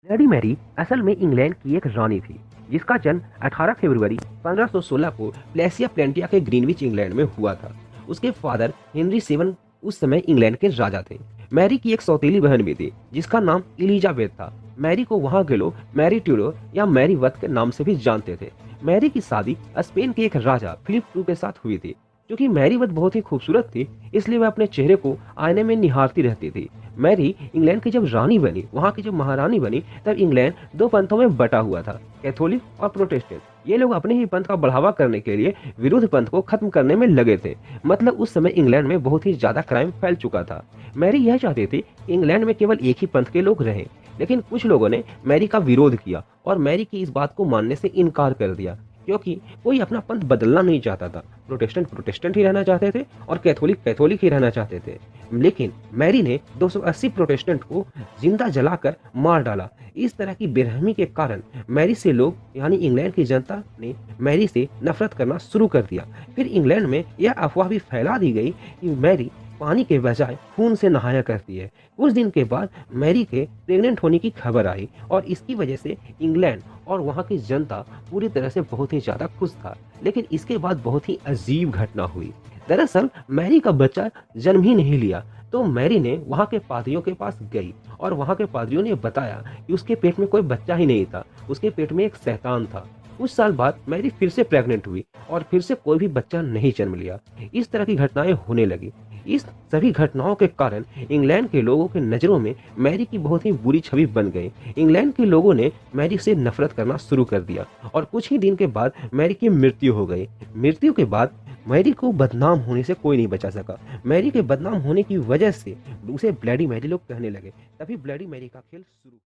Bloody Mary असल में England की एक रानी थी जिसका जन्म 18 फरवरी 1516 को प्लेसिया प्लेंटिया के ग्रीनविच इंग्लैंड में हुआ था। उसके फादर हेनरी सेवन उस समय इंग्लैंड के राजा थे। मैरी की एक सौतेली बहन भी थी जिसका नाम एलिजाबेथ था। मैरी को वहाँ के लोग मैरी ट्यूडोर या मैरी वत के नाम से भी जानते थे। मैरी की शादी स्पेन के एक राजा फिलिप टू के साथ हुई थी। क्योंकि मैरी वत बहुत ही खूबसूरत थी इसलिए वह अपने चेहरे को आईने में निहारती रहती थी। मैरी इंग्लैंड की जब रानी बनी, वहाँ की जब महारानी बनी, तब इंग्लैंड दो पंथों में बटा हुआ था, कैथोलिक और प्रोटेस्टेंट। ये लोग अपने ही पंथ का बढ़ावा करने के लिए विरुद्ध पंथ को खत्म करने में लगे थे। मतलब उस समय इंग्लैंड में बहुत ही ज्यादा क्राइम फैल चुका था। मैरी यह चाहती थी कि इंग्लैंड में केवल एक ही पंथ के लोग रहें, लेकिन कुछ लोगों ने मैरी का विरोध किया और मैरी की इस बात को मानने से इनकार कर दिया, क्योंकि कोई अपना पंथ बदलना नहीं चाहता था। प्रोटेस्टेंट प्रोटेस्टेंट ही रहना चाहते थे और कैथोलिक कैथोलिक ही रहना चाहते थे। लेकिन मैरी ने 280 प्रोटेस्टेंट को जिंदा जलाकर मार डाला। इस तरह की बेरहमी के कारण मैरी से लोग यानी इंग्लैंड की जनता ने मैरी से नफरत करना शुरू कर दिया। फिर इंग्लैंड में यह अफवाह भी फैला दी गई कि मैरी पानी के बजाय खून से नहाया करती है। कुछ दिन के बाद मैरी के प्रेग्नेंट होने की खबर आई और इसकी वजह से इंग्लैंड और वहाँ की जनता पूरी तरह से बहुत ही ज़्यादा खुश था। लेकिन इसके बाद बहुत ही अजीब घटना हुई। दरअसल मैरी का बच्चा जन्म ही नहीं लिया, तो मैरी ने वहाँ के पादरियों के पास गई और वहाँ के पादरियों ने बताया कि उसके पेट में कोई बच्चा ही नहीं था, उसके पेट में एक शैतान था। कुछ साल बाद मैरी फिर से प्रेग्नेंट हुई और फिर से कोई भी बच्चा नहीं जन्म लिया। इस तरह की घटनाएं होने लगी। इस सभी घटनाओं के कारण इंग्लैंड के लोगों के नज़रों में मैरी की बहुत ही बुरी छवि बन गई। इंग्लैंड के लोगों ने मैरी से नफरत करना शुरू कर दिया और कुछ ही दिन के बाद मैरी की मृत्यु हो गई। मृत्यु के बाद मैरी को बदनाम होने से कोई नहीं बचा सका। मैरी के बदनाम होने की वजह से उसे ब्लडी मैरी लोग कहने लगे। तभी ब्लडी मैरी का खेल शुरू